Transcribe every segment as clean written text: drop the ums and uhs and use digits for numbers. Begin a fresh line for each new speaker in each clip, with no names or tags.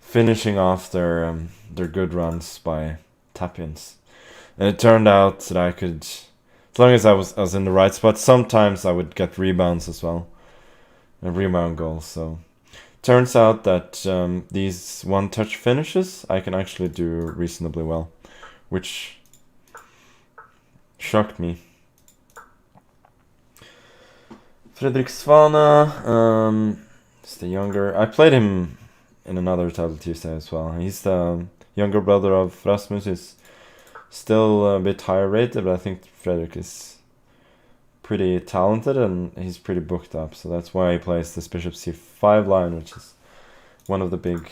finishing off their good runs by tap-ins. And it turned out that I could, as long as I was in the right spot, sometimes I would get rebounds as well. A rebound goal, so... Turns out that these one-touch finishes I can actually do reasonably well, which shocked me. Fredrik Svana is the younger... I played him in another Title Tuesday as well. He's the younger brother of Rasmus. He's still a bit higher rated, but I think Fredrik is pretty talented and he's pretty booked up. So that's why he plays this Bishop C5 line, which is one of the big...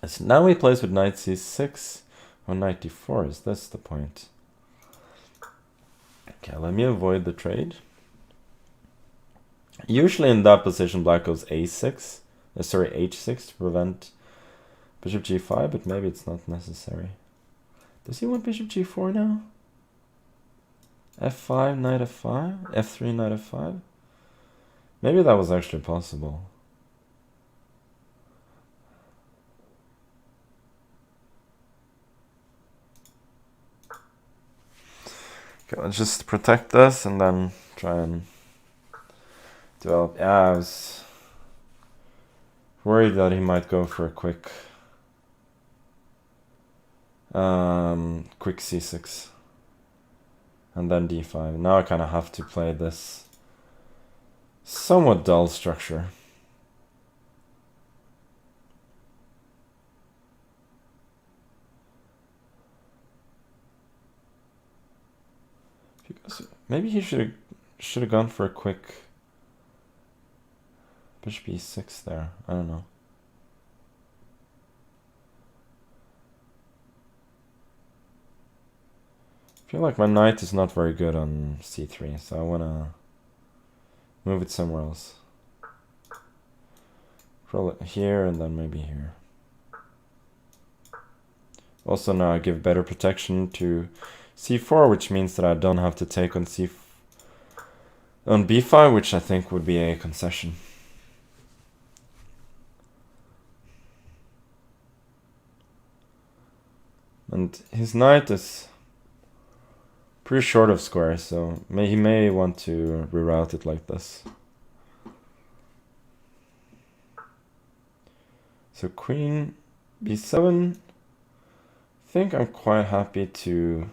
So now he plays with Knight C6 or Knight D4. Is this the point? Okay, let me avoid the trade. Usually in that position, black goes A6. Sorry, H6 to prevent Bishop G5, but maybe it's not necessary. Does he want Bishop G4 now? F5, Knight F5? F3, Knight F5? Maybe that was actually possible. Okay, let's just protect this and then try and develop. Yeah, I was worried that he might go for a quick C6 and then D5. Now I kind of have to play this somewhat dull structure. Maybe he should have gone for a quick Bishop E6 there. I don't know. I feel like my knight is not very good on C3, so I want to move it somewhere else. Roll it here and then maybe here. Also now I give better protection to C4, which means that I don't have to take on B5, which I think would be a concession. And his knight is pretty short of squares, so he may want to reroute it like this. So queen b7. I think I'm quite happy to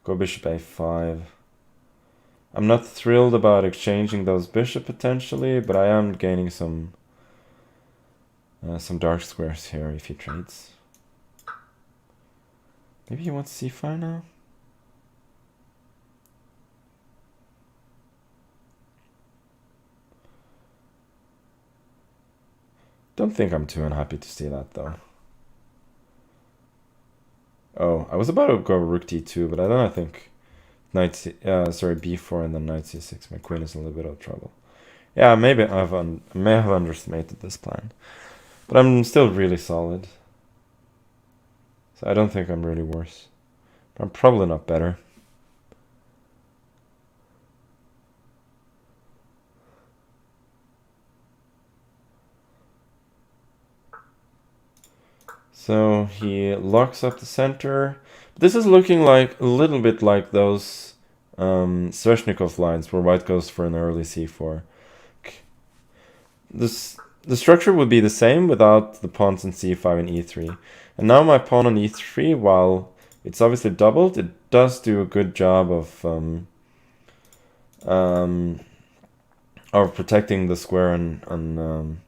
go bishop a5. I'm not thrilled about exchanging those bishop potentially, but I am gaining some dark squares here if he trades. Maybe he wants c5 now? Don't think I'm too unhappy to see that though. Oh, I was about to go rook d2, but I think b4 and then knight c6. My queen is in a little bit of trouble. Yeah, maybe I may have underestimated this plan, but I'm still really solid. So I don't think I'm really worse, but I'm probably not better. So he locks up the center. This is looking like a little bit like those Sveshnikov lines where white goes for an early c4. The structure would be the same without the pawns in c5 and e3. And now my pawn on e3, while it's obviously doubled, it does do a good job of protecting the square on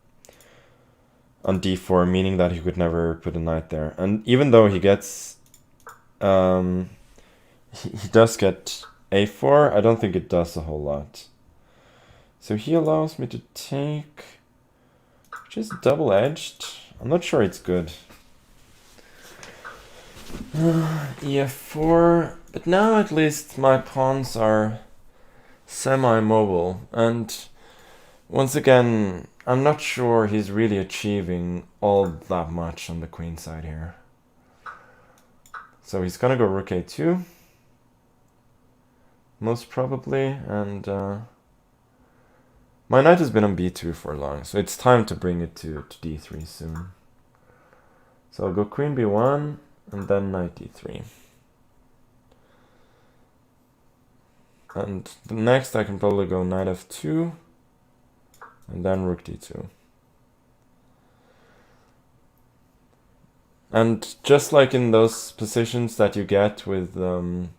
d4, meaning that he could never put a knight there. And even though he gets he does get a4, I don't think it does a whole lot. So he allows me to take, which is double-edged. I'm not sure it's good. E4, but now at least my pawns are semi-mobile, and once again, I'm not sure he's really achieving all that much on the queen side here. So he's gonna go rook a2, most probably, and my knight has been on b2 for long, so it's time to bring it to d3 soon. So I'll go queen b1 and then knight d3. And next I can probably go knight f2 and then rook d2. And just like in those positions that you get with in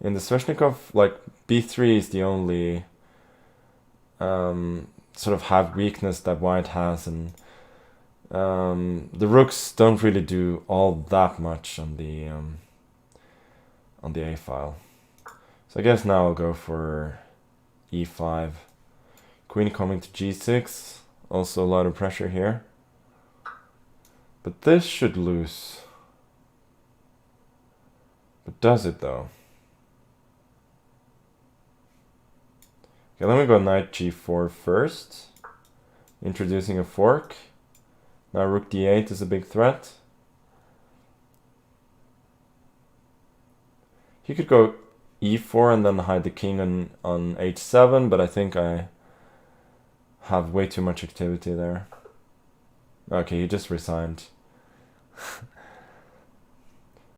the Sveshnikov, like b3 is the only sort of have weakness that white has, and the rooks don't really do all that much on the a file. So I guess now I'll go for e5. Queen coming to g6. Also a lot of pressure here. But this should lose. But does it though? Okay, let me go knight g4 first. Introducing a fork. Now rook d8 is a big threat. He could go e4 and then hide the king on h7, but I think I have way too much activity there. Okay, he just resigned.